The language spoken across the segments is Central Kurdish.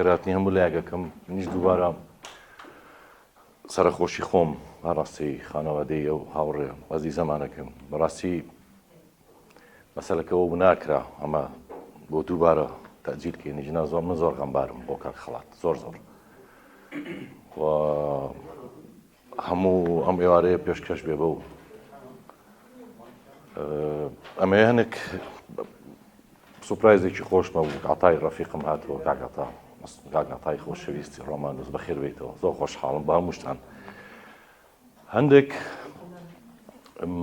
خێراتنی هەموو لایەکەکەم منیش دووبارە سەرخۆشی خۆم هەڕاستی خانەوادەی ئەو هاوڕێ وەزی زەمانەکەم بەڕاستی مەسەلەکەەوە بناکرا ئەمە بۆ دووبارە تەجیلکەی ژنا زۆر من زۆر غەمبارم بۆ کاک خەڵات زۆر هەموو ئەم ئێوارەیە پێشکەش بێ بەو ئەمە هەنێک سوپرایزێکی خۆشمە بوو عەتای ڕەفیقم هاتەوە کاک عەتای خۆشەویستی ڕۆمانوس بەخێر بێتەوە زۆر خۆشحاڵم بە هەموو شتان هەندێک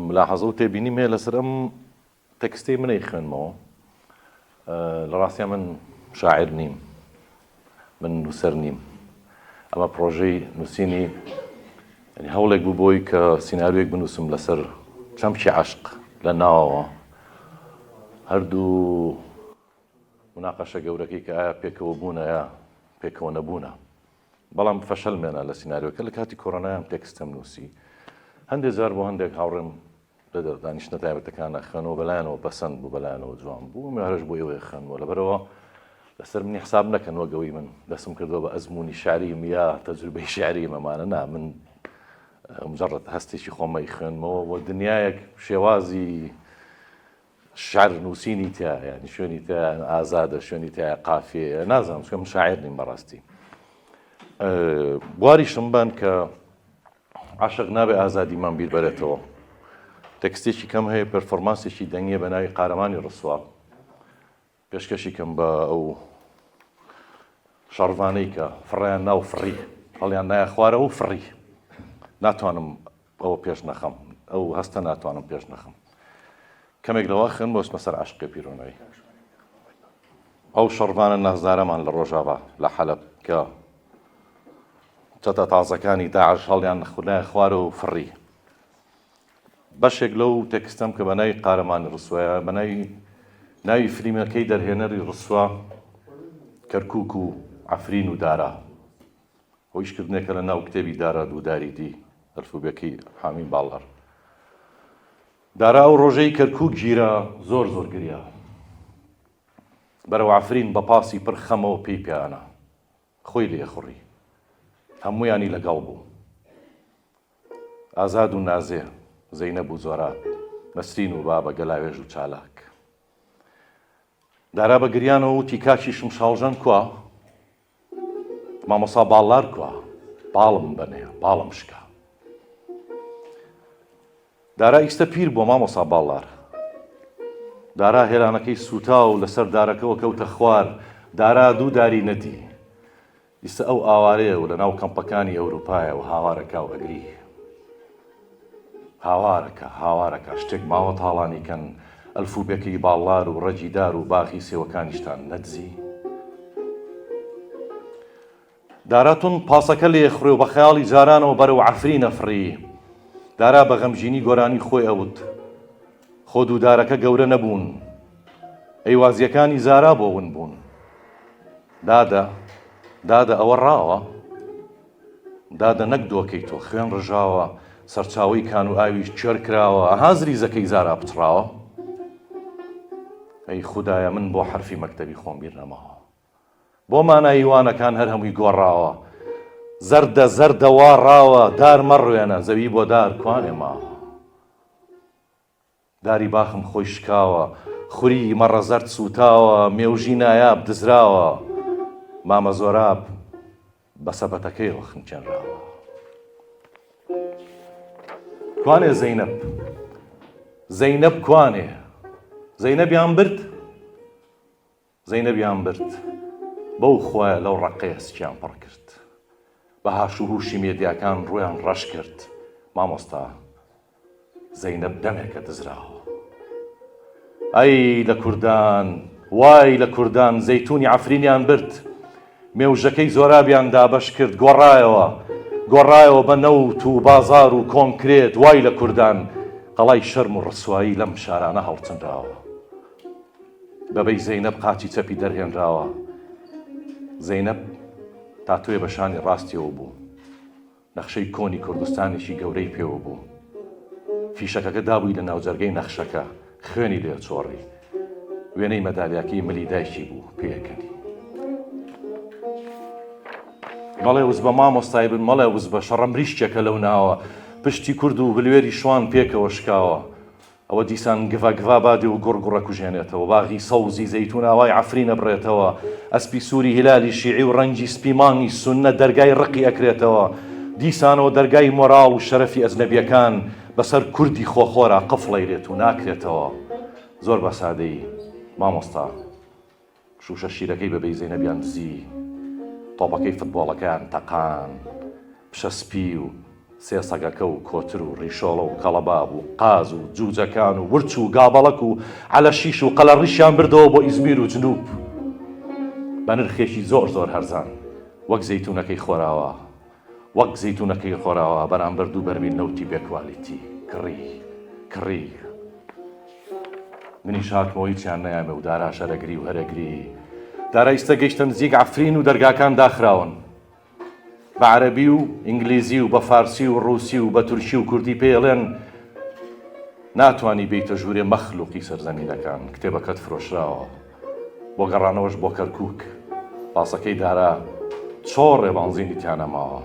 ملاحەزە و تێبینی مێ لەسەر ئەم تەکستەی منەی خوێنمەوە لە ڕاستیە من شاعر نیم من نووسەر نیم ئەمە پرۆژەی نووسینی هەوڵێک بوو بۆی کە سیناریۆیەک بنووسم لەسەر چەمکی عەشق لە ناوەوە هەردوو مناقەشە گەورەکەی کە ئایا پێکەوە بوونە یا پێکەوە نەبوونە بەڵام فەشەلمێنە لە سیناریۆکە لە کاتی کۆڕۆنایان تێکستەم نووسی هەندێک جار بۆ هەندێک هاوڕێم لە دانیشتنە تایبەتەکانە خوێنەوە بەلایەنەوە پەسەند بوو بەلایەنەوە جوان بوو مێهرەش بۆ ئێوەی خوێنەوە لەبەرەوە لەسەر منی حساب نەکەن وەگەوەی من دەستم کردووە بە ئەزمموی شعریم یا تەجروبەی شعری مەمانە نا من مجرد هەستێکی خۆمەی خوێنمەوە بۆ دنیایەک شێوازی شعر نووسینی تیا ینی شوێنی تیا ئازادە شوێنی تیا قافیە نازانم چکە من شاعر نیم بەڕاستی بواریشم بان کە عاشق نابێ ئازادیمان بیر بەرێتەوە تەکستێکی کەم هەیە پەرفۆرمانسێکی دەنگیە بە ناوی قارەمانی ڕسوا پێشکەشی کەم بە ئەو شەڕڤانەی کە فڕیان ناو فڕی هەڵیان نایە خوارە و فڕی ناتوانم ئەوە پێش نەخەم ئەو هەستە ناتوانم پێش نەخەم کەمێک لەوە خوێن بۆ چمە سەر عەشقی پیرۆنەوەی ئەو شەڕڤانە نازدارەمان لە ڕۆژاوا لە حەلەب کە چەتە تازەکانی داعش هەڵیان نایە خوارە و فڕی بەشێک لەو تێکستەم کە بە ناوی قارەمانی ڕسوایە بە ناوی فلیمەکەی دەرهێنەری ڕسوا کەرکووک و عەفرین و دارا هۆیشکردنێکە لە ناو کتێبی دارا دووداری دی ئەلفوبێکی حامین باڵغەر دارا و ڕۆژەی کەرکووک گیرە زۆر گریا بەرەو عەفرین بە پاسی پڕ خەمەوە پێی پیانە خۆی لێ خوڕی هەموویانی لەگەڵ بوو ئازاد و نازێ زەینەب و زۆرات نەسرین و بابە گەلاوێژ و چالاک دارا بە گریانەوە وتی کاکی شمشاڵژەن کووە مامۆسا باڵار کووە باڵم بنێ باڵم شکا دارا ئیستە پیر بۆ مامۆسا باڵار دارا هێلانەکەی سوتا و لەسەر دارەکەەوە کەوتە خوار دارا دوو داری نەدی ئیستە ئەو ئاوارەیە و لە ناو کەمپەکانی ئەوروپایە و هاوارەکە و ئەگری هاوارەکە شتێک ماوە تاڵانی کەن ئەلفوبێکی باڵار و ڕەجی دار و باخی سێوەکانیشتان نەدزی داراتون پاسەکە لێ خوڕێ و بە خەیاڵی جارانەوە بەرەو عەفرین ئەفڕی دارا بە غەمژینی گۆرانی خۆی ئەوت خۆ دوودارەکە گەورە نەبوون ئەیوازیەکانی زارا بۆ ون بوون دادە ئەوە ڕاوە دادە نەک دۆکەی تۆ خوێن ڕژاوە سەرچاوی کان و ئاویش چێر کراوە ئەها زریزەکەی زارا بچڕاوە ئەی خودایە من بۆ حرفی مەکتەبی خۆم بیر نەماوە بۆ مانای وانەکان هەر هەمووی گۆڕاوە زەردە وا ڕاوە دار مەڕوێنە زەوی بۆ دار کوانێ ماوە داری باخم خۆی شکاوە خوری مەڕە زەرد سوتاوە مێوژی نایاب دزراوە مامە زۆراب بە سەبەتەکەیەوە خنچێنراوە کوانێ زەینەب کوانێ زەینەبیان برد بەو خۆیە لەو ڕقەیە سکیان پڕ کرد بە هاش و هوشی مێدیاکان ڕویان ڕەش کرد مامۆستا زەینەب دەمێکە دزراوە ئەی لە کوردان وای لە کوردان زەیتونی عەفرینیان برد مێوژەکەی زۆرابیان دابەش کرد گۆڕایەوە بە نەوت و بازار و کۆنکرێت وای لە کوردان قەڵای شەرم و ڕسوایی لەم شارانە هەڵچەندراوە بەبەی زەینەب قاچی چەپی دەرهێنراوە زەینەب تا توێ بە شانی ڕاستیەوە بوو نەخشەی کۆنی کوردستانێکی گەورەی پێوە بوو فیشەکەکە دابووی لە ناوجەرگەی نەخشەکە خوێنی لێ چۆڕی وێنەی مەدالیاکەی ملی دایکی بوو پێیەکەنی مەڵێ وز بە مامۆستای بن، مەڵێ وز بە شەڕەمریشتێکە لەو ناوە، پشتی کورد و بلوێری شوان پێکەوە شکاوە. ئەوە دیسان گڤگڤا بادێ و گوڕگوڕە کوژێنێتەوە، باغی سەوزی زەیتون ئاوای عەفرینە بڕێتەوە، ئەسپی سووری هیلالی شیعی و ڕەنگی سپی مانگی سوننە دەرگای ڕقی ئەکرێتەوە. دیسانەوە دەرگای مۆرا و شەرەفی ئەزنەبیەکان بەسەر کوردی خۆخۆرە قفڵەیرێت و ناکرێتەوە. زۆر بە سادەی مامۆستا شوشە شیرەکەی بەبێی زەینەبیان دزی، تۆپەکەی فوتبۆڵەکەیان تەقان، پشەسپی و سێ سەگەکە و کۆتر و ڕیشۆڵە و کەڵەباب و قاز و جوجەکان و ورچ و گابەڵک و عەلەشیش و قەلەڕیشیان بردەوە بۆ ئیزمیر و جنوب بە نرخێکی زۆر زۆر هەرزان، وەک زەیتونەکەی خۆراوە، وەک زەیتونەکەی خۆراوە بەرامبەر دوو بەرمیل نەوتی بێکوالیتی کڕی. منیش هاتمەوە هیچیان نەیامێ و دارا شەرەگری و هەرەگری. دارا ئیستا گەیشتە نزیک عەفرین و دەرگاکان داخراون، بە عەرەبی و ئینگلیزی و بە فارسی و ڕووسی و بە تورکی و کوردی پێڵێن ناتوانی بیتە ژوورێ مەخلوقی سەرزەمینەکان، کتێبەکەت فرۆشراوە. بۆ گەڕانەوەش بۆ کەرکووک پاسەکەی دارا چۆڕ ڕێبانزینی تیانەماوە.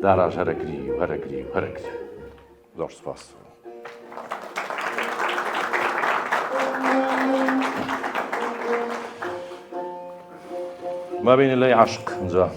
داراش هەرەگری و هەرەگری و هەرەگری. زۆر سوپاس. ما بين لي عشق جا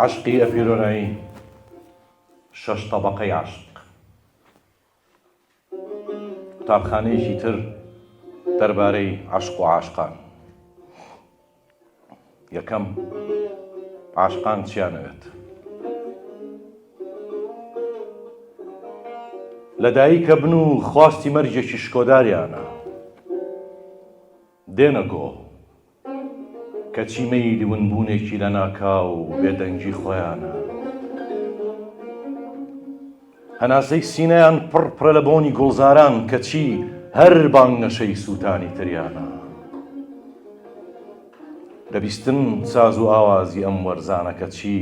عشقی ئەپیرۆنایی، شەش تەبەقەی عشق. قوتابخانەیەکی تر دەربارەی عشق و عاشقان. یەکەم، عاشقان چیانەوێت؟ لە دایکە بن و خواستی مەرجێکی شکۆداریانە، دێنە گۆ کەچی مەیلی ونبوونێکی لە ناکاو و بێدەنگی خۆیانە. هەناسەی سینەیان پڕپڕە لە بۆنی گوڵزاران کەچی هەر بانگەشەی سووتانی تریانە. دەبیستن ساز و ئاوازی ئەم وەرزانە کەچی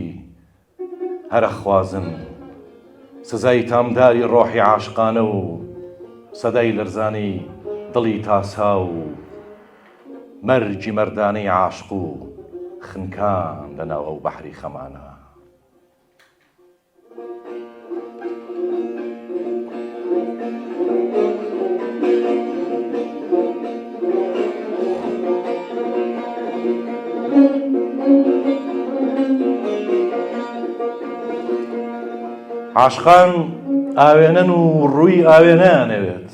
هەرە خوازن سزای تامداری ڕۆحی عاشقانە و سەدای لەرزانەی دڵی تاسا و مەرجی مەردانەی عاشق و خنکان لەناو ئەو بەحری خەمانە. عاشقان ئاوێنەن و ڕووی ئاوێنەیانەوێت،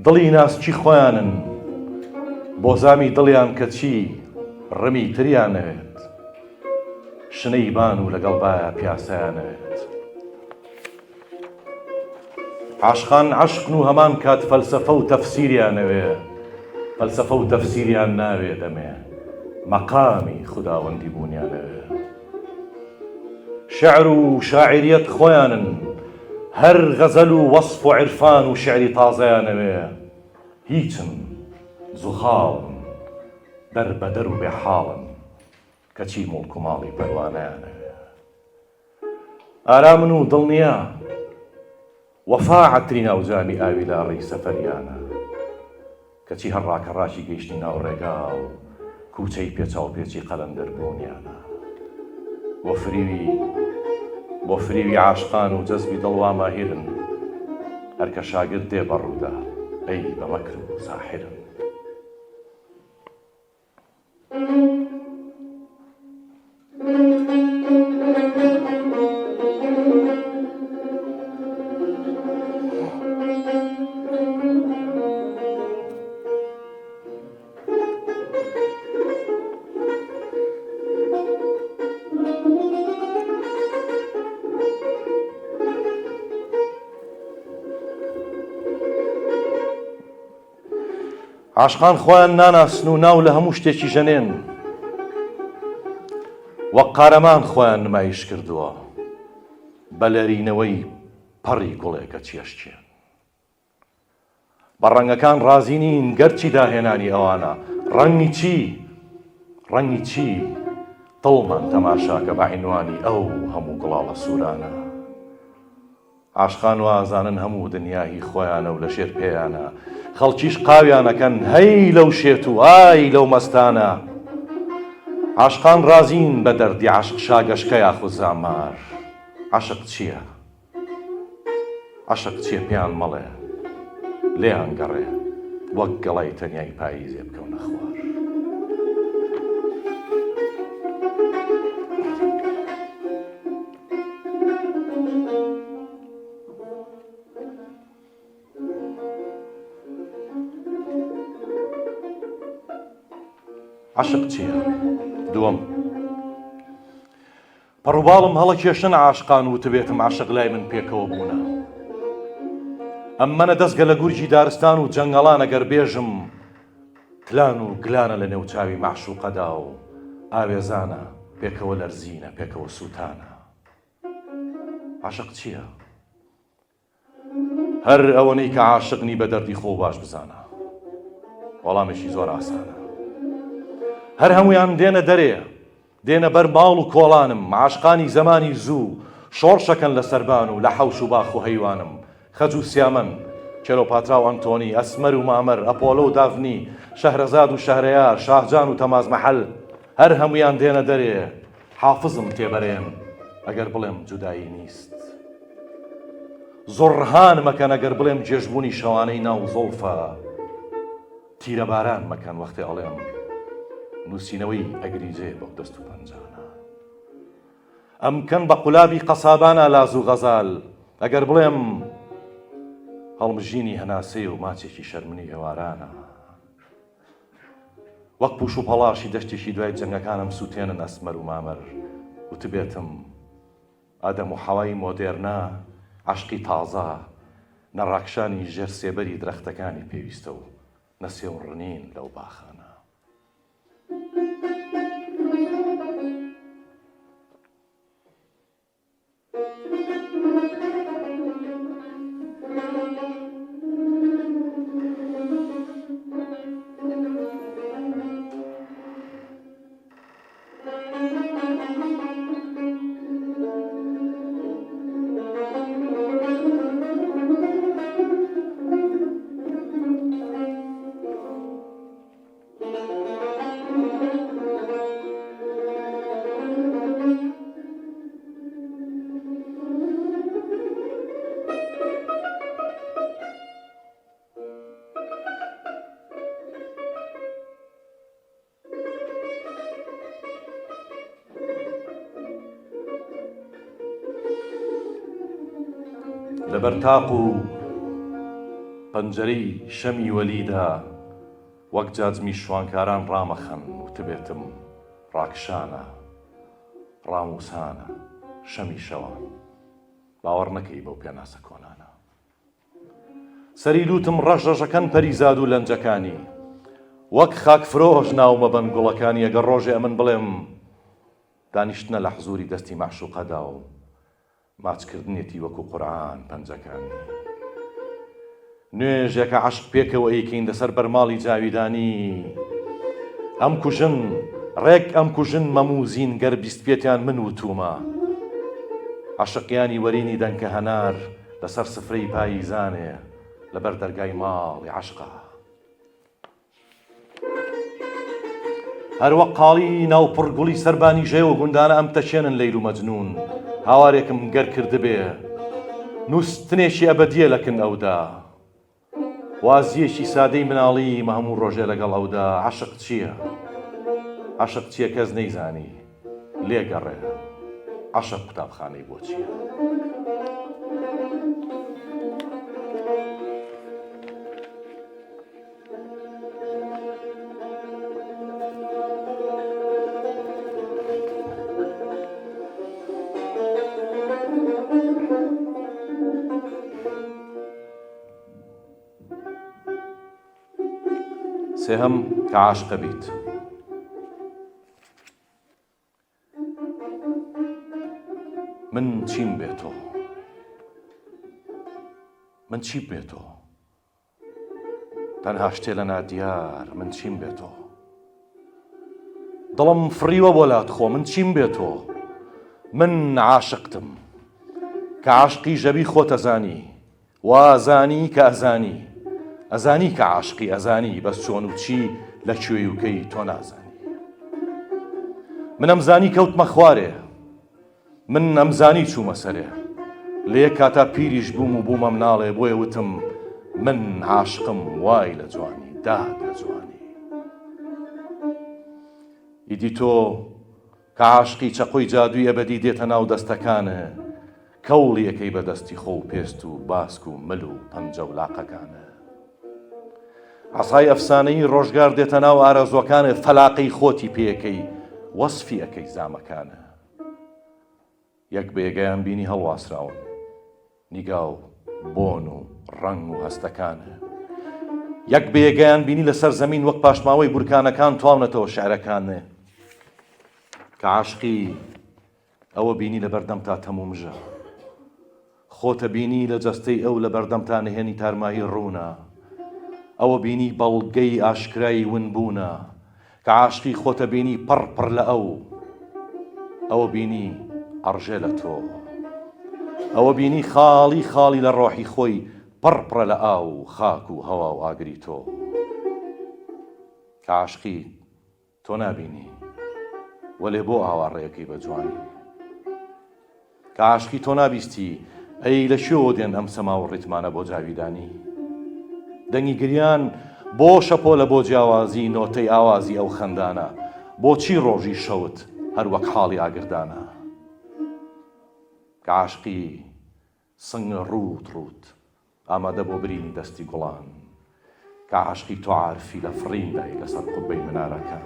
دڵی ناسچی خۆیانن بۆ زامی دڵیان کەچی ڕمی تریانەوێت، شنەی بان و لەگەڵ بایە پیاسەیانەوێت. عاشقان عشقن و هەمان کات فەلسەفە و تەفسیریانەوێ، فەلسەفە و تەفسیریان ناوێ دەمێ، مەقامی خوداوەندی بوونیانەوێ. شعر و شاعریەت خۆیانن، هەر غەزەل و وەصف و عیرفان و شعری تازەیانەوێ. هیچن زوخاڵن دەربەدەر و بێحاڵن کەچی مڵک و ماڵی پەروانەیانەوێ. ئارامن و دڵنیا وەفا عەتری ناوجامی ئاوی لاڕی سەفەریانە، کەچی هەر ڕاکەڕاکی گەیشتی ناو ڕێگا و کووچەی پێچاو پێچی قەلەندەر بوونیانە. بۆ فریوی عاشقان و جەزبی دڵوا ماهیرن، هەر کە شاگرد دێ بەڕوودا ئەی بە مەکر و ساحرن. عاشقان خۆیان ناناسن و ناو لە هەموو شتێکی ژەنێن، وەک قارەمان خۆیان نمایش کردووە بە لەرینەوەی پەڕی گوڵێکە چێشتێن. بە ڕەنگەکان ڕازی نین گەرچی داهێنانی ئەوانە. ڕەنگی چی دڵمان تەماشاکە بە عینوانی ئەو هەموو گوڵاڵە سوورانە. عاشقان وازانن هەموو دنیای خۆیانە و لە ژێر پێیانە، خەڵکیش قاویانەکەن هەی لەو شێت و ئای لەو مەستانە. عاشقان رازین بە دەردی عاشق شاگەشکە یاخود زامار. عاشق چییە؟ عاشق چییە پێیان مەڵێ لێیان گەڕێ وەک گەڵای تەنیای پاییزێ بکەونە خوار. عاشق چییە؟ دووەم، پەڕووباڵم هەڵە کێشن عاشقان و تبێتم عاشق لای من پێکەوە بوونە. ئەممەنە دەستگە لە گورجی دارستان و جەنگەڵانە گەر بێژم، تلان و گلانە لە نێوچاوی معشوقەدا و ئاوێزانە پێکەوە لەرزینە پێکەوە سووتانە. عاشق چییە؟ هەر ئەوەنەی کە عاشقنی بە دەردی خۆ باش بزانە. وەڵامێکی زۆر ئاسانە. هەر هەمویان دێنە دەرێ، دێنە بەر ماڵ و کۆڵانم، عاشقانی زەمانی زوو شۆڕشەکەن لە سەربان و لە حەوش و باخ و هەیوانم. خەج و سیامەن، کێلۆپاترا و ئەنتۆنی، ئەسمەر و مامەر، ئەپۆلۆ و دافنی، شەهرەزاد و شەهرەیار، شاهجان و تەماز مەحەل، هەر هەمویان دێنە دەرێ. حافزم تێبەرێن ئەگەر بڵێم جودایی نیست. زۆڕهان مەکەن ئەگەر بڵێم جێژبوونی شەوانەی ناو زۆڵفە. تیرە باران مەکەن وەختی ئەڵێم نووسینەوەی ئەگریجێ بەو دەست و پەنجانە. ئەمکەن بە قولابی قەسابانە لاز و غەزال، ئەگەر بڵێم هەڵمژینی هەناسەی و ماچێکی شەرمنی ئێوارانە. وەک پوش و پەڵاشی دەشتێکی دوای جەنگەکانم سووتێنن ئەسمەر و مامەر، وتبێتم ئادەم و حەوای مۆدێرنە، عاشقی تازە، نەڕاکشانی ژێر سێبەری درەختەکانی پێویستە و نەسێ و ڕنین لەو باخانە. لەبەر تاق و پەنجەرەی شەمی وەلیدا وەک جاجمی شوانکاران ڕامەخەن، وتبێتم ڕاکشانە، ڕاموسانە، شەمی شەوان. باوەڕ نەکەی بەو پێناسە کۆنانە. سەری لوتم ڕەشەکەن پەریزاد و لەنجەکانی، وەک خاکفرۆش ناومە بەن گوڵەکانی. ئەگەر ڕۆژێ ئەمن بڵێم دانیشتنە لە حزوری دەستی معشوقەدا و ماچکردنێتی وەکو قورعان پەنجەکانی. نوێژێکە عەشق پێکەوە ئەیکەین لەسەر بەرماڵی جاویدانی. ئەم کوژن ڕێک ئەم کوژن مەموزین گەر بیست پێتیان من وتومە. عاشقیانی وەرینی دەنکە هەنار لەسەر سفرەی پاییزانێ لەبەر دەرگای ماڵی عەشقا. هەروەک قاڵی ناوپڕ گوڵی سەربانی ژێوە گوندانە ئەم تەچێنن لەیل و مەجنون. هاوارێکم گەر کردبێ نووستنێکی ئەبەدیە لەکن ئەودا. وازیەکی سادەی مناڵی مە هەموو ڕۆژێ لەگەڵ ئەودا. عاشق چییە؟ عاشق چییە کەس نەیزانی لێگەڕێ. عاشق قوتابخانەی بۆ چییە؟ سێهەم کە عاشقە بیت. من چیم بێتۆ؟ من چیم بێتۆ؟ تەنها شتێ لە نادیار من چیم بێتۆ؟ دڵم فڕیوە بۆ لات خۆ من چیم بێتۆ؟ من عاشقتم کە عاشقی ژەبی خۆتە زانی، وازانی کە ئەزانی، ئەزانی کە عاشقی ئەزانی، بەس چۆن و چی لەکوێی و کەی تۆ نازانی. من ئەمزانی کەوتمە خوارێ، من ئەمزانی چوومە سەرێ، لە یەک کاتا پیریش بووم و بوومە مناڵێ، بۆیە وتم من عاشقم وای لە جوانی، داد لە جوانی. ئیدی تۆ کە عاشقی چەقۆی جادووی ئەبەدی دێتە ناو دەستەکانە، کەوڵی یەکەی بەدەستی خۆ و پێست و باسک و مل و پەنجە و لاقەکانە. عەسای ئەفسانەی ڕۆژگار دێتە ناو ئارەزوەکانە، فەلاقەی خۆتی پێیەکەی وەسفی ئەەکەی زامەکانە. یەک بێگەیان بینی هەڵواسراون، نیگا و بۆن و ڕەنگ و هەستەکانە. یەک بێگەیان بینی لەسەر زەمین وەک پاشماوەی بورکانەکان تواونەتەوە شێعرەکانە. کە عاشقی ئەوە بینی لە بەردەم تا تەمومژە، خۆتە بینی لە جەستەی ئەو لە بەردەم تا نهێنی تارمایی ڕوونە. ئەوە بینی بەڵگەی ئاشکرایی ونبوونە، کە عاشقی خۆتە بینی پڕ لە ئەو. ئەوە بینی ئەڕژێ لە تۆ، ئەوە بینی خاڵی خاڵی لە ڕۆحی خۆی پڕ لە ئاو و خاک و هەوا و ئاگری تۆ. کە عاشقی تۆ نابینی وەلێ بۆ ئاوەڕێیەکەی بە جوانی. کە عاشقی تۆ نابیستی ئەی لە شێوە دێن ئەم سەما و ڕیتمانە بۆ جاویدانی. دەنگی گریان بۆ شەپۆ لە بۆ جیاوازی نۆتەی ئاوازی ئەو خەندانە، بۆچی ڕۆژی شەوت هەر وەک حاڵی ئاگردانە. کە عاشقی سنگە ڕوت ئامادە بۆ برینی دەستی گوڵان، کە عاشقی تۆ عارفی لە فڕیندای لەسەر قوبەی منارەکان.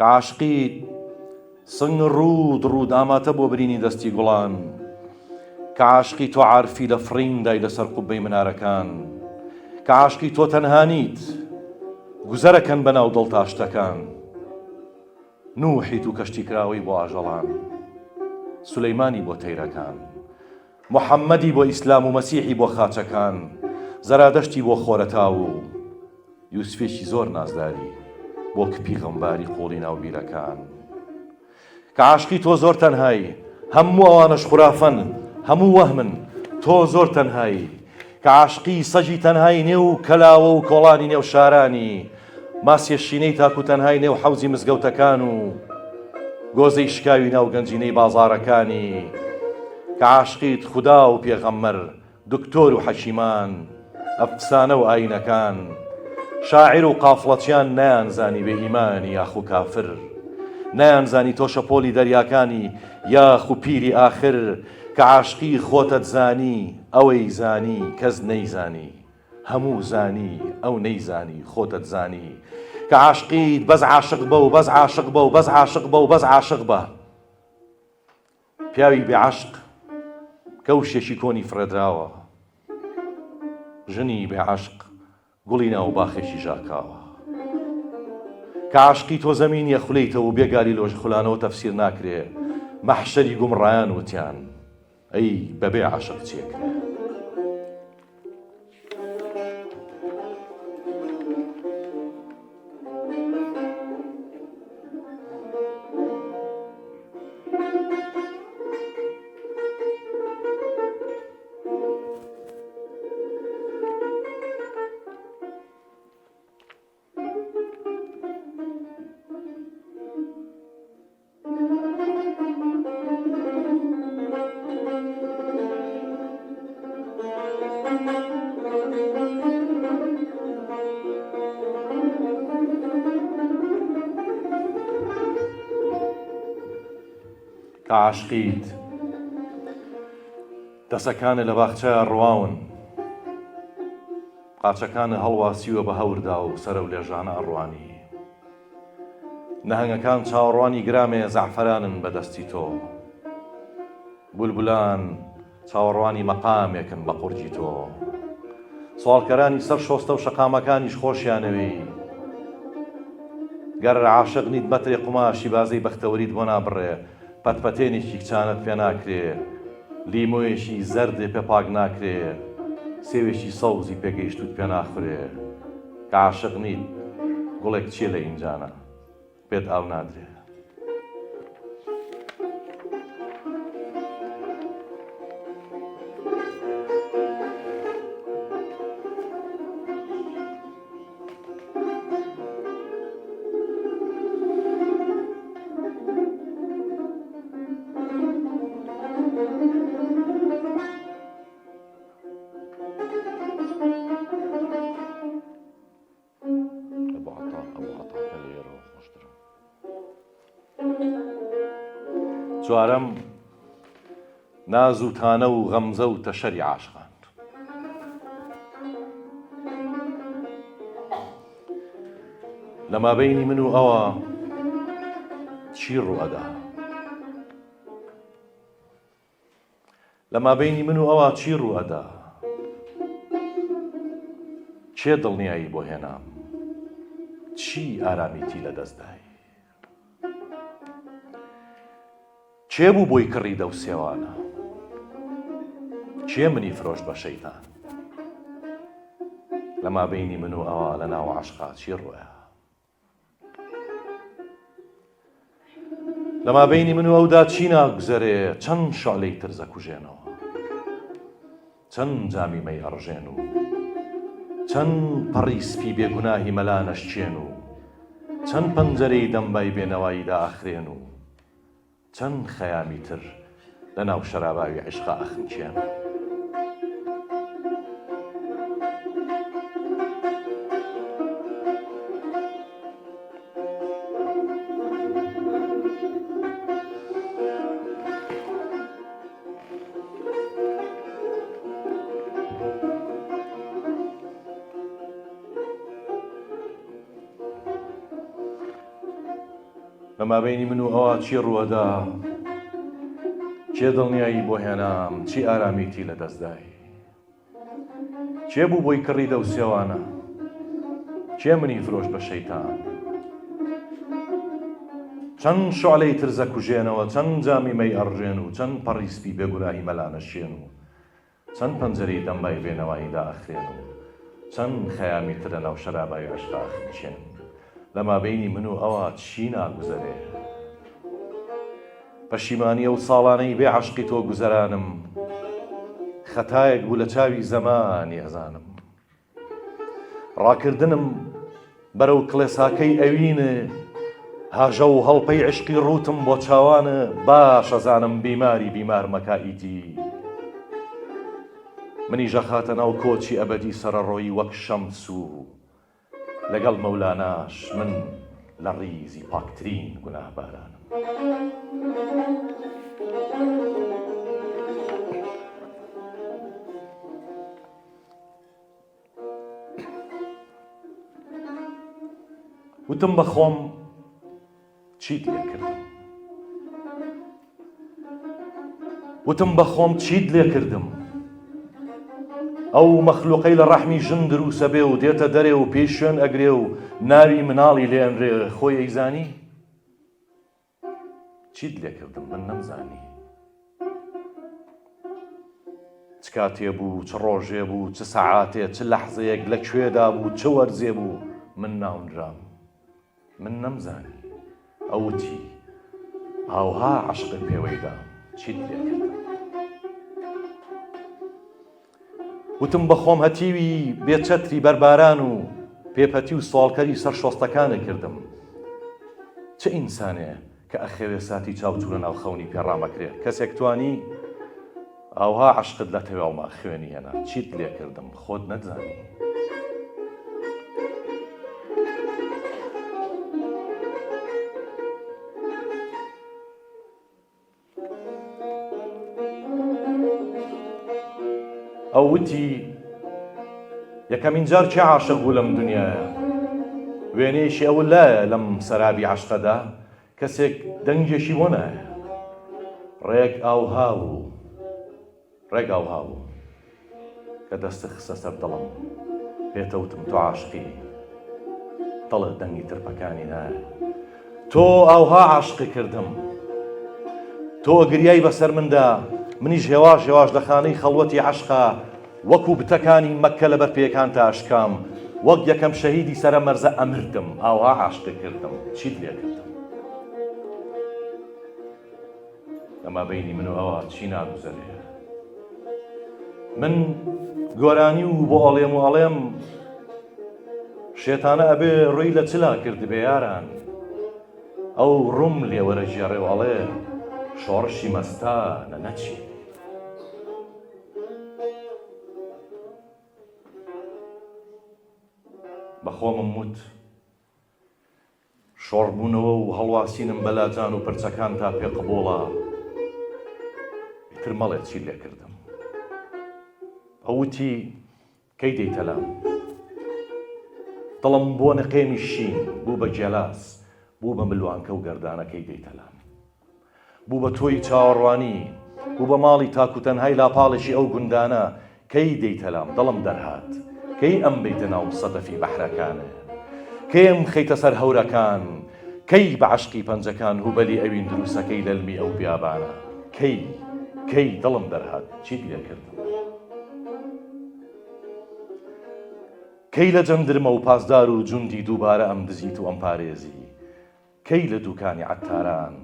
کە عاشقی سنگ ڕوود ئاماتە بۆ برینی دەستی گوڵان، کە عاشقی تۆ عارفی لە فڕیندای لەسەر قوبەی منارەکان. کە عاشقی تۆ تەنهانیت گوزەرەکەن بەناو دڵ تاشتەکان، نوحیت و کەشتی کراوەی بۆ ئاژەڵان، سولەیمانی بۆ تەیرەکان، محەممەدی بۆ ئیسلام و مەسیحی بۆ خاچەکان، زەرادەشتی بۆ خۆرەتاو و یوسفێکی زۆر نازداری بۆ کپی غەمباری قوڵی ناوبیرەکان. کە عاشقی تۆ زۆر تەنهایی، هەموو ئەوانەش خورافەن، هەموو وەهمن، تۆ زۆر تەنهایی. کە عاشقی سەجی تەنهایی نێو کەلاوە و کۆڵانی نێو شارانی، ماسیە شینەی تاکو تەنهای نێو حەوزی مزگەوتەکان و گۆزەی شکاوی ناو گەنجینەی بازاڕەکانی. کە عاشقیت خودا و پێغەمبەر، دکتۆر و حەکیمان، ئەفسانە و ئاینەکان، شاعیر و قافڵەچیان نەیانزانی بێ ئیمانی یاخ و کافر، نەیانزانی تۆ شەپۆلی دەریاکانی یاخ و پیری ئاخر. کە عاشقی خۆتت زانی ئەوەی زانی کەس نەیزانی، هەموو زانی ئەو نەیزانی خۆتت زانی. کە عاشقیت بەس عاشق بە و بەس عاشق بە و بەس عاشق بە و بەس عاشق بە. پیاوی بێعاشق کەوشێکی کۆنی فرەدراوە، ژنی بێعاشق گوڵی ناو باخێکی ژاکاوە. کە عاشقی تۆ زەمینیە خولەیتەوە و بێگاری لۆژ خولانەوە تەفسیر ناکرێ، مەحشەری گومڕایان وتیان ئەی بەبێ عاشق چێکرێ. کە عاشقیت دەسەکانە لە باخچە ڕواون، قاچەکانە هەڵواسیوە بە هەوردا و سەرە و لێژانە ئەڕوانی، نەهەنگەکان چاوەڕوانی گرامێ زەعفەرانن بەدەستی تۆ، بولبولان چاوەڕوانی مەقامێکن بە قورجی تۆ، سوالکەرانی سەر شۆستە و شەقامەکانیش خۆشیانەوێی، گەر عاشق نیت مەترێ قوماشی بازەی بەختەوەریت بۆ نابڕێ، پەتپەتێنێکی کچانت پێ ناکرێ، لیمۆیەکی زەردێ پێ پاک ناکرێ، سێوێکی سەوزی پێگەیشتوت پێ ناخورێ، کە عاشق نیت گوڵێک چیە لە ئینجانە پێت ئاو نادرێ. چوارەم ناز و تانە و غەمزە و تەشەری عاشقان. لە مابەینی من و ئەوە چی ڕوئەدا؟ لە مابەینی من و ئەوە چی ڕوئەدا؟ چێ دڵنیایی بۆ هێنام؟ چی ئارامیتی لە دەستدای؟ چێ بوو بۆی کڕی دە و سێوانە؟ چێ منی فرۆشت بە شەیتان؟ لە مابەینی من و ئەوە لە ناو عاشقا چی ڕووە؟ لە مابەینی من و ئەودا چی ناگوزەرێ؟ چەند شەعلەی ترز ئەکوژێنەوە، چەند جامی مەی ئەڕژێن و چەند پەڕی سپی بێگوناهی مەلا نەشچێن و چەند پەنجەرەی دەمبای بێنەوایی دائەخرێن و چەند خەیامی تر لە ناو شەراباوی عیشقا ئەخنچێن. لە مابەینی من و ئەوە چی ڕووەدا؟ چێ دڵنیایی بۆ هێنام؟ چی ئارامیتی لە دەستدای؟ چێ بوو بۆی کڕی دە و سێوانە؟ چێ منی فرۆش بە شەیتان؟ چەند شعلەی ترزە کوژێنەوە، چەند جامی مەی ئەڕژێن و چەند پەڕی سپی بێگوناهی مەلا نەشێن و چەند پەنجەرەی دەمبای بێنەوایی دائەخرێن و چەند خەیامی تر لە ناو شەرابای عیشقا ئەخنچێن. لە مابەینی من و ئەوە چی ناگوزەرێ؟ پەشیمانی ئەو ساڵانەی بێ عەشقی تۆ گوزەرانم، خەتایەک بوو لە چاوی زەمانی ئەزانم، ڕاکردنم بەرەو کڵێساکەی ئەوینە، هاژە و هەڵپەی عشقی ڕوتم بۆ چاوانە، باش ئەزانم بیماری بیمار مەکائیتی، منیش ئەخاتە ناو کۆچی ئەبەدی سەرەڕۆیی وەک شەمس و لەگەڵ مەولاناش من لە ڕیزی پاکترین گوناهبارانم. وتم بە خۆم چیت لێ کردم، وتم بە خۆم چیت لێ کردم، ئەو مەخلوقەی لە ڕەحمی ژن دروسە بێ و دێتە دەرێ و پێی شوێن ئەگرێ و ناوی مناڵی لێنرێ، خۆی ئەیزانی؟ چیت لێ کردم من نەمزانی؟ چ کاتێ بوو، چ ڕۆژێ بوو، چ سەعاتێ، چ لەحزەیەک لەکوێدا بوو، چ وەرزێ بوو، من ناونرام، من نەمزانی. ئەوتی ئاوها عەشقم پێوەیدا، چیت لێ کردم؟ وتم بە خۆم هەتیوی بێچەتری بەرباران و پێپەتی و سوالکەری سەر شۆستەکانە کردم، چه ئینسانێ کە ئەخەوێ ساتی چاوچوونە ناو خەونی پێڕامەکرێت؟ کەسێک توانی ئاوها عەشقت لە تەواوما خوێنی هێنا، چیت لێ کردم خۆت نەتزانی؟ ئەو وتی یەکەمین جار چێ عاشق بوو لەم دنیایە، وێنەیەشی ئەوە لایە لەم سەرابی عاشقەدا، کەسێک دەنگێکی بۆ نایە. ڕێک ئاوها بوو کە دەستە خستە سەر دڵم، پێتەوتم تۆ عاشقی، دڵت دەنگی ترپەکانی نایە. تۆ ئاوها عاشقی کردم، تۆ گریای بەسەر مندا، منیش هێواش لە خانەی خەڵوەتی عاشقا، وەکو بتەکانی مەککە لەبەر پێکان تا ئاشکام، وەک یەکەم شەهیدی سەرە مەرزە ئەمردم، ئاوها عاشقی کردم. چیت لێ کردم؟ لەما بینی من و ئەوە چی ناگوزەرێ؟ من گۆرانی و بۆ ئەڵێم شێتانە ئەبێ ڕووی لە چلا کرد بێ یاران، ئەو ڕووم لێوەرە ژێڕێ و ئەڵێ شۆڕشی مەستانە نەچی. بەخۆمم وت شۆڕبوونەوە و هەڵواسینم بەلاجان و پرچەکان تا پێقبوڵە، ئیتر مەڵێ چی لێ کردم. ئەوتی کەی دەیتەلام، دڵم بۆ نەقێمی شین بوو بە جێلاس، بوو بە ملوانکە و گەردانەکەی دەیتەلام، بوو بە تۆی چاوەڕوانی، بوو بە ماڵی تاکوتەنهای لاپاڵێکی ئەو گوندانە، کەی دەیتەلام دڵم دەرهات، کەی ئەم بەیتە ناو سەدەفی بەحرەکانە، کەیم خەیتە سەر هەورەکان، کەی بە عەشقی پەنجەکان هوبەلی ئەوین دروسەکەی لەلمی ئەو بیابانە، کەی دڵم دەرهات چیت لێ کردم. کەی لە جەندرمە و پاسدار و جوندی دووبارە ئەم دزیت و ئەم پارێزی، کەی لە دووکانی عەتاران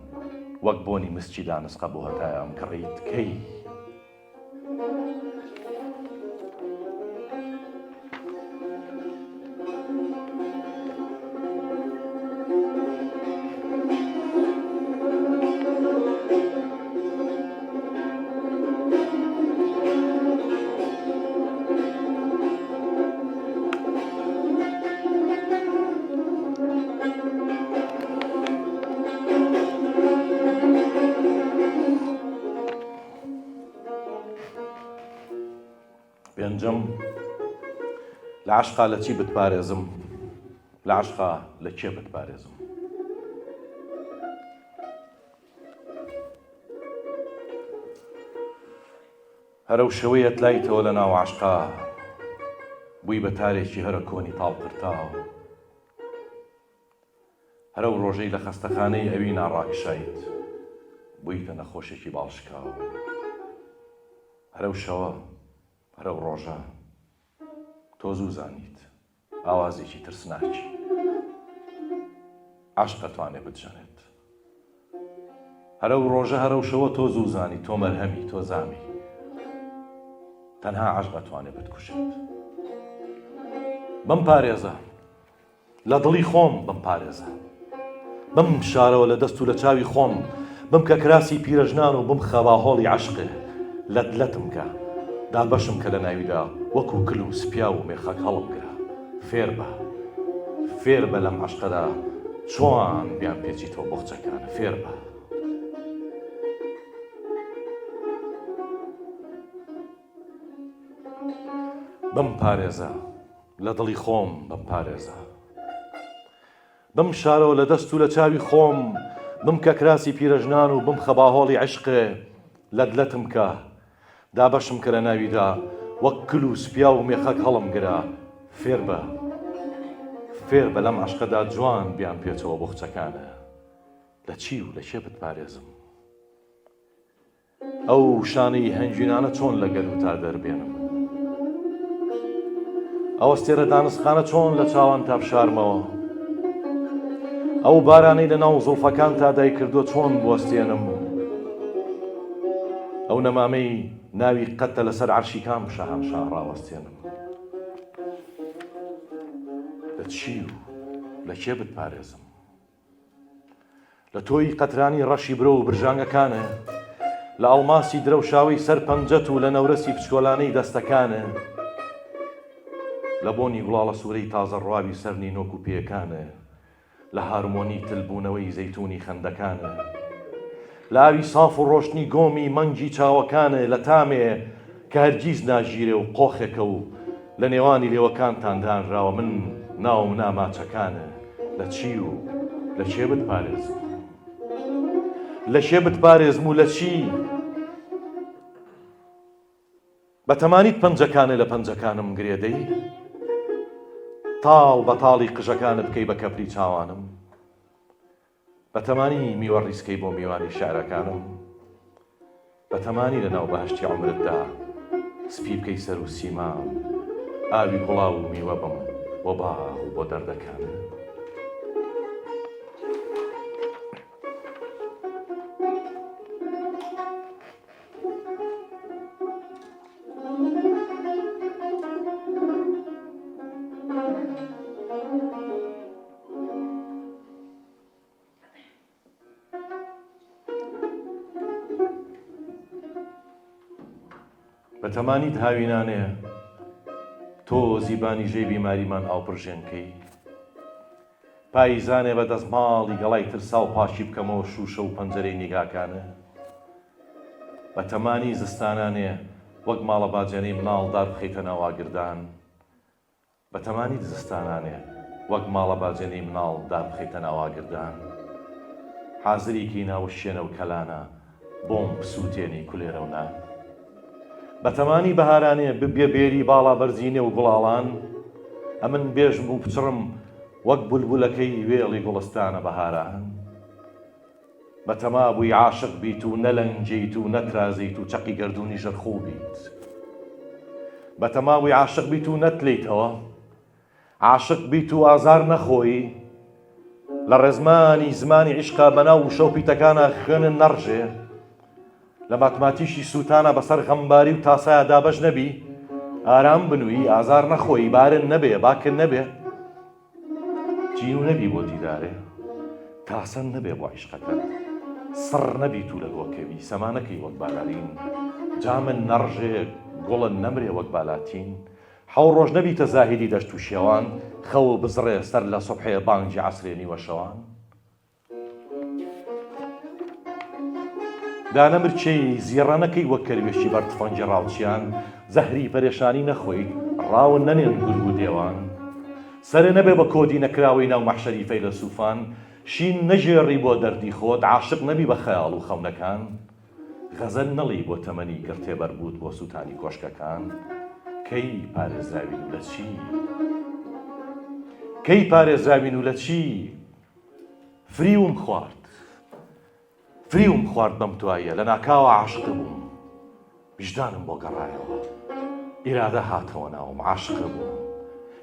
وەک بۆنی مسچی دانسقە بۆ هەتایە ئەم کڕیت، کەی پێنجەم لە عەشقا لە چی بتپارێزم، لە عەشقا لە کێ بتپارێزم. هەرەو شەوەیەت لایتەوە لە ناو عەشقا، بووی بە تارێکی هەرە کۆنی تاڵ قرتاو، هەرەو ڕۆژەی لە خەستەخانەی ئەوی ناڕاکشایت، بوویتە نەخۆشێکی باڵشکاو، هەرەو شەوە هەرەو ڕۆژە تۆ زوو زانیت ئاوازێکی ترسناکی، عەشقە توانێ بتژەنێت. هەرەو ڕۆژە هەرەو شەوە تۆ زوو زانی، تۆ مەرهەمی، تۆ زامی، تەنها عەشقە توانێ بتکوشێت. بم پارێزە لە دڵی خۆم، بم پارێزە بم شارەوە لە دەست و لە چاوی خۆم، بم کە کراسی پیرەژنان و بم خەباهۆڵی عەشقێ لەتلەتم کە، دابەشم کە لە ناویدا وەکو کل و سپیا و مێخەک هەڵم گرە. فێر بە لەم عەشقەدا چۆن بیان پێچیتەوە بۆخچەکانە، فێر بە. بم پارێزە لە دڵی خۆم، بم پارێزە بم شارەوە لە دەست و لە چاوی خۆم، بم کە کراسی پیرەژنان و بم خەباهۆڵی عەشقێ لەدلەتم کە، دابەشم کە لە ناویدا وەک کل و سپیا و مێخەک هەڵم گرە. فێر بە لەم عەشقەدا جوان بیان پێچەوە بۆخچەکانە، لە چی و لە کێ بتپارێزم. ئەو شانەی هەنجوینانە چۆن لە گەلوتا دەربێنم، ئەو ئەستێرە دانسخانە چۆن لە چاوان تا بشارمەوە، ئەو بارانەی لە ناو زوڵفەکان تا دایکردووە چۆن بوەستێنم، ئەو نەمامەی ناوی قەتە لەسەر عەرشی کام شەهانشا ڕاوەستێنم. لە چی و لە کێ بتپارێزم؟ لە تۆی قەترانی ڕەشی برۆ و برژانگەکانە، لە ئەڵماسی درەوشاوی سەر پەنجەت و لە نەورەسی پچکۆلانەی دەستەکانە، لە بۆنی گوڵاڵە سوورەی تازە ڕواوی سەر نینۆک و پێیەکانە، لە هارمۆنی تلبوونەوەی زەیتونی خەندەکانە، لە ئاوی ساف و ڕۆشنی گۆمی مەنگی چاوەکانە، لە تامێ کە هەرگیز ناژیرێ و قۆخێکە و لە نێوانی لێوەکانتان دانراوە من ناوم ناماچەکانە لە چی و لە چێ بتپارێزم لە چێ بتپارێزم و لە چی بە تەمانیت پەنجەکانە لە پەنجەکانم گرێدەی تاڵ بە تاڵی قژەکانت بکەی بە کەپری چاوانم بە تەمانی میوە ڕیسکەی بۆ میوانی شارەکانم بە تەمانی لە ناو بەهەشتی عومرتدا سپی بکەی سەر و سیمام ئاوی گوڵاو و میوە بم بۆ باغ و بۆ دەردەکانم بە تەمانیت هاوینانەیە تۆ زیبانی ژێی بیماریمان ئاوپڕژێنکەی پاییزانێ بە دەستماڵی گەڵای ترسا و پاشی بکەمەوە شوشە و پەنجەرەی نیگاکانە بە تەمانی زستانانێ وەک ماڵە باجەنەی مناڵ دار بخەیتە ناواگردان بە تەمانی زستانانێ وەک ماڵە باجەنەی مناڵ دار بخەیتە ناواگردان حازریکی ناو شوێنە و کەلانە بۆم پسووتێنی کولێرە و نان بە تەمانی بەهارانێ ببێ بێری باڵا بەرزینێ و گوڵاڵان ئەمن بێژم و پچڕم وەک بولبولەکەی وێڵی گوڵستانە بەهاران بە تەما بووی عاشق بیت و نەلەنجیت و نەترازیت و چەقی گەردوونی ژەرخوو بیت بە تەما بووی عاشق بیت و نەتلێیتەوە عاشق بیت و ئازار نەخۆی لە ڕێزمانی زمانی عیشقا بەناو شەو پیتەکانە خوێنن نەڕژێ لە ماتماتیشی سووتانە بەسەر غەمباری و تاسایە دابەش نەبی ئارام بنووی ئازار نەخۆی بارن نەبێ باکن نەبێ جین و نەبی بۆ دیدارێ تاسەن نەبێ بۆ عیشقەکەت سڕ نەبیت و لەگۆکەوی سەمانەکەی وەک بالارین جامن نەڕژێ گوڵن نەمرێ وەک بالاتین حەو ڕۆژ نەبیتە زاهیدی دەشت و شێوان خەو بزڕێ سەر لە سوبحێ بانگی عەسرێنی وەشەوان دانەمرچەی زیێڕانەکەی وەک کەروێشی بەر تفەنگی ڕاوچیان زەهری پەرێشانی نەخۆیت ڕاون نەنێن گورگ و دێوان سەرێ نەبێ بە کۆدی نەکراوەی ناو مەحشەری فەیلسوفان شین نەژێڕی بۆ دەردی خۆت عاشق نەبی بە خەیاڵ و خەونەکان غەزەل نەڵی بۆ تەمەنی گرتێبەر بووت بۆ سووتانی کۆشکەکان کەی پارێزراوین و لە چی کەی پارێزراوین و لە چی فریوم خوارد بەم توایە لە ناکاوە عاشق بووم وجدانم بۆ گەڕایەوە ئیرادە هاتەوە ناوم عاشق بووم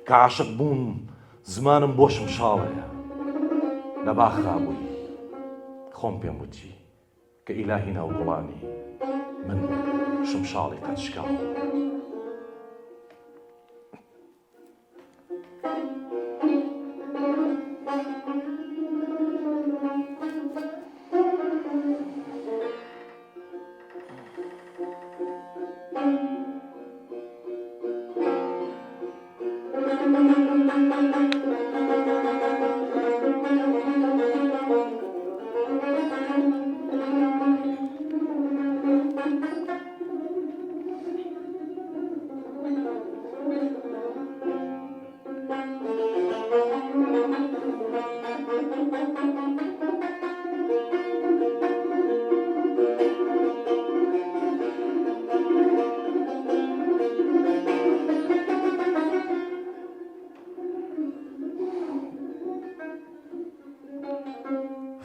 کە عاشق بووم زمانم بۆ شمشاڵەیە لە باخا بووی خۆم پێم وتی کە ئیلاهی ناو گوڵانی من شمشاڵی قەچکاو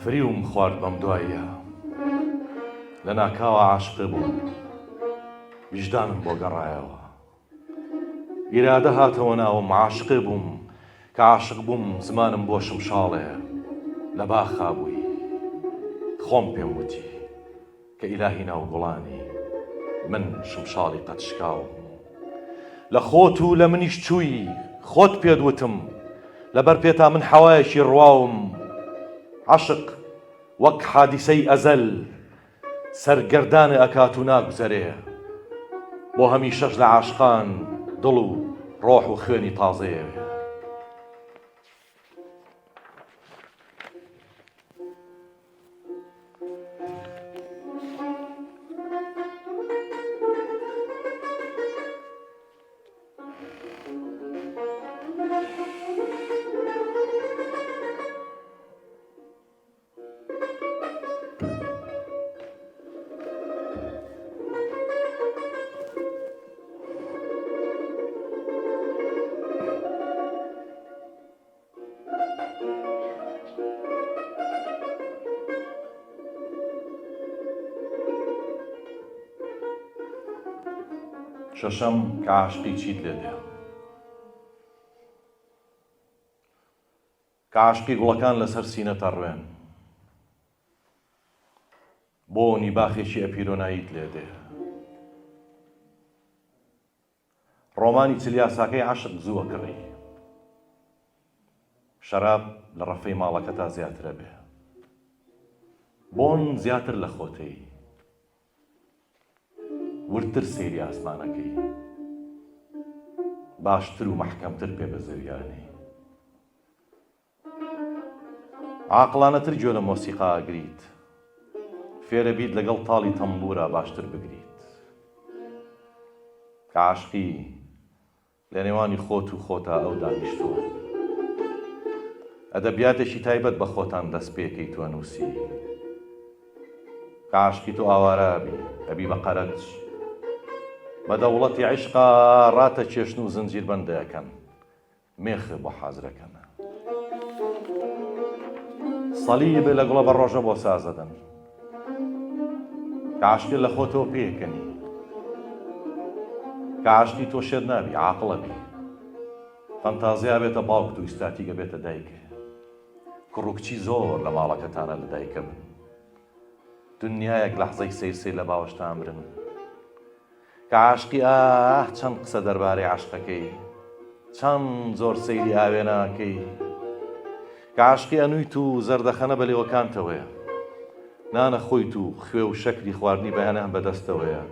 فریوم خوارد بەم دوایە لە ناکاوە عاشق بووم وجدانم بۆ گەڕایەوە ئیرادە هاتەوە ناوم عاشق بووم کە عاشق بووم زمانم بۆ شمشاڵێ لە باخا بووی خۆم پێم وتی کە ئیلاهی ناو گوڵانی من شمشاڵی قەچکاوم لە خۆت و لە منیش چووی خۆت پێت وتم لەبەر پێتا من حەوایەکی ڕواوم عاشق وەک حادیسەی ئەزەل سەرگەردانە ئەکات و ناگوزەرێ بۆ هەمیشەش لە عاشقان دڵ و ڕۆح و خوێنی تازەیە شەشەم کە عاشقی چیت لێ دێ کە عاشقی گوڵەکان لەسەر سینەتە ڕوێن بۆنی باخێکی ئەپیرۆناییت لێ دێ ڕۆمانی چلیاساکەی عاشق زووە کڕی شەراب لە ڕەفەی ماڵەکەتا زیاترە بێ بۆن زیاتر لە خۆتەی ورتر سەیری ئاسمانەکەی باشتر و مەحکەمتر پێ بە زەویانی عاقڵانەتر گوێ لە مۆسیقا ئەگریت فێرە بیت لەگەڵ تاڵی تەمبورە باشتر بگریت کە عاشقی لە نێوانی خۆت و خۆتا ئەو دانیشتووە ئەدەبیاتێکی تایبەت بە خۆتان دەست پێکەی توە نووسی کە عاشقی تۆ ئاوارە ئەبی بە قەرەج بە دەوڵەتی عیشقا ڕاتە چێشن و زنجیر بەندەکەن مێخ بۆ حازرەکەنە سەلیب لە گوڵە بە ڕۆژە بۆ سازەدەن کە عاشقی لە خۆتەوە پێکەنی کە عاشقی تۆ شێت نابی عاقڵە بی فەنتازیا بێتە باوکت و ئیستاتیگە بێتە دایکە کوڕوکچی زۆر لە ماڵەکەتانە لە دایکە بن دنیایەک لەحزەی سەیرسەی لە باوەشتان برن کە عاشقی چەند قسە دەربارەی عاشقەکەی چەند زۆر سەیری ئاوێناکەی کە عاشقی ئەنوویت و زەردەخەنە بە لێوەکانتەوەیە نانە خۆیت و خوێ و شەکری خواردنی بەیانیان بەدەستەوەیە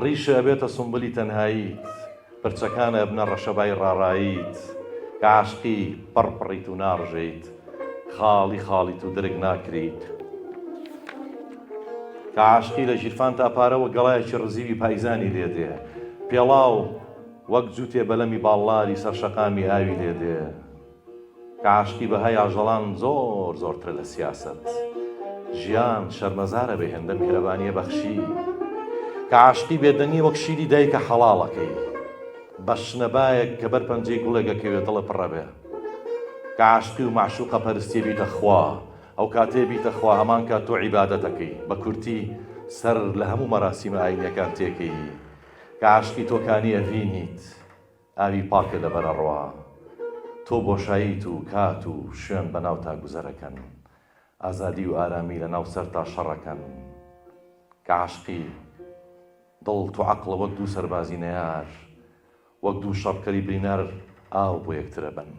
ڕیشە ئەبێتە سومبلی تەنهاییت پرچەکانە ئەبنە ڕەشەبای ڕاڕاییت کە عاشقی پڕپڕیت و ناڕژەیت خاڵی خاڵیت و درگ ناکریت کە عاشقی لە ژیرفان تا پارەوە گەڵایەکی ڕزیوی پایزانی لێدێ پێڵاو وەک جووتێ بەلەمی باڵاری سەرشەقامی ئاوی لێدێ کە عاشقی بەهای ئاژەڵان زۆر زۆرترە لە سیاست ژیان شەرمەزارە بێ هێندە میهرەبانیە بەخشی کە عاشقی بێدەنگی وەک شیری دایکە حەڵاڵەکەی بە شنەبایەک کە بەر پەنجەی گوڵێگەکەوێت دڵە پڕە بێ کە عاشقی و معشوقە پەرستیە بیتە خوا ئەو کاتێ بیتە خوا هەمان کات تۆ عیبادەتەکەی بە کورتی سەر لە هەموو مەراسیمە ئاینیەکان تێکەی کە عاشقی تۆکانی ئەڤینیت ئاوی پاکە لە بەرەڕوا تۆ بۆشاییت و کات و شوێن بەناو تا گوزەرەکەن ئازادی و ئارامی لە ناو سەر تا شەڕەکەن کە عاشقی دڵ و عەقڵە وەک دوو سەربازی نەیار وەک دوو شەڕکەری برینەر ئاو بۆ یەکترە بن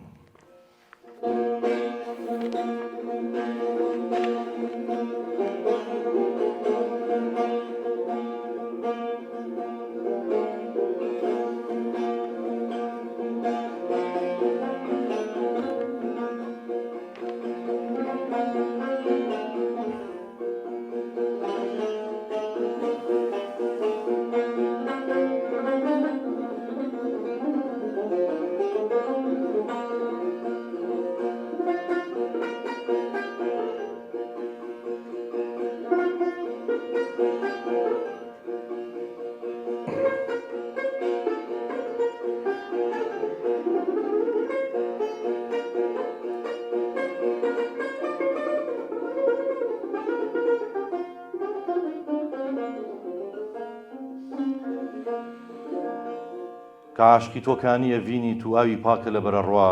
کە عاشقی تۆکانی ئەڤینیت و ئاوی پاکە لە بەرەڕوا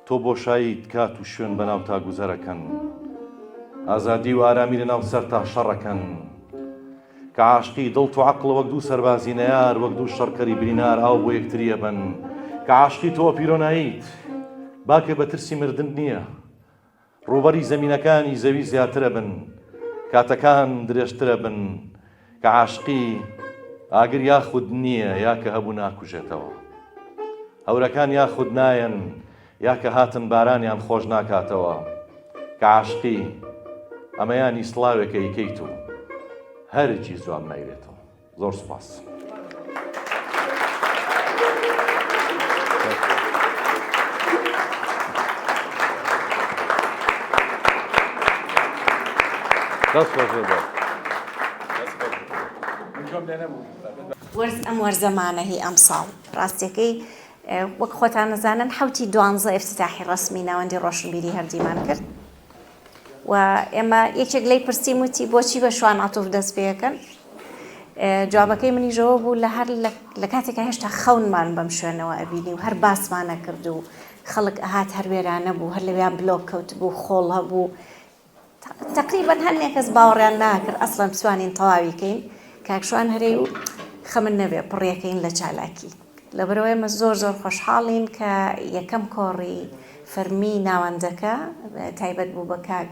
تۆ بۆشاییت کات و شوێن بەناو تا گوزەرەکەن ئازادی و ئارامی لە ناو سەر تا شەڕەکەن کە عاشقی دڵ و عەقڵ وەک دوو سەربازی نەیار وەک دوو شەڕکەری برینار ئاو بۆ یەکتریە بن کە عاشقی تۆ پیرۆناییت باکە بە ترسی مردن نییە ڕووبەری زەمینەکانی زەوی زیاترە بن کاتەکان درێژترە بن کە عاشقی ئاگر یاخود نییە یا کە هەبوو ناکوژێتەوە هەورەکان یاخود نایەن یا کە هاتن بارانیان خۆش ناکاتەوە کە عاشقی ئەمەیانی سڵاوێکە ئیکەیت و هەرگیز جواب نایرێتەوە زۆر سوپاس ئەم وەرزەمانە هی ئەم ساڵ ڕاستیەکەی وەک خۆتان نەزانن حوتی 12 ئەفتتاحی ڕسمی ناوەندی ڕۆشنبیری هەردیمان کرد و ئێمە یەکێک لەی پرسییم وتی بۆچی بە شوان عەتوف دەست پێەکەن جوابەکەی منی ژەوە بوو لە هەر لە کاتێکە هێشتا خەونمان بەم شوێنەوە ئەبینی و هەر باسمانە کرد و خەڵک ئەهات هەر وێرانە بوو هەر لەوێیان بلۆک کەوت بوو خۆڵ هەبوو تقریبا هەر کەس باوەڕیان ناکرد ئەسڵەن بتوانین تەواویکەین کاکشوان هەرێ و خەمن نەبێ پڕیەکەین لە چالاکی لەبەرەوەی ئێمە زۆر خۆشحاڵین کە یەکەم کۆڕی فەرمی ناوەندەکە تایبەت بوو بە کاک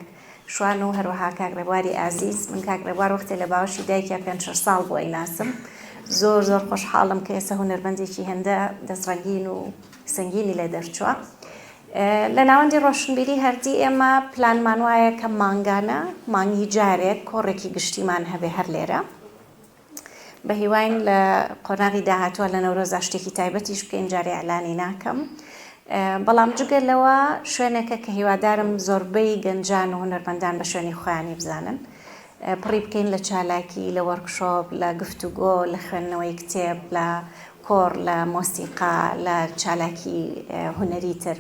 شوان و هەروەها کاک ڕێبواری ئازیز من کاک ڕێبوار وەختێ لە باوەشی دایکیا 5 ساڵ بووە ئەیناسم زۆر خۆشحاڵم کە ئێستا هونەرمەندێکی هێندە دەستڕەنگین و سنگینی لێ دەرچووە لە ناوەندی ڕۆشنبیری هەردی ئێمە پلانمان وایە کە مانگانە مانگی جارێک کۆڕێکی گشتیمان هەبێ هەر لێرە بە هیواین لە قۆناغی داهاتووە لە نەورۆزا شتێکی تایبەتیش بکەین جارێ ئەلانی ناکەم بەڵام جگە لەوە شوێنێکە کە هیوادارم زۆربەی گەنجان و هونەرمەندان بە شوێنی خۆیانی بزانن پڕی بکەین لە چالاکی لە وەرکشۆپ لە گفتوگۆ لە خوێندنەوەی کتێب لە کۆڕ لە مۆسیقا لە چالاکی هونەری تر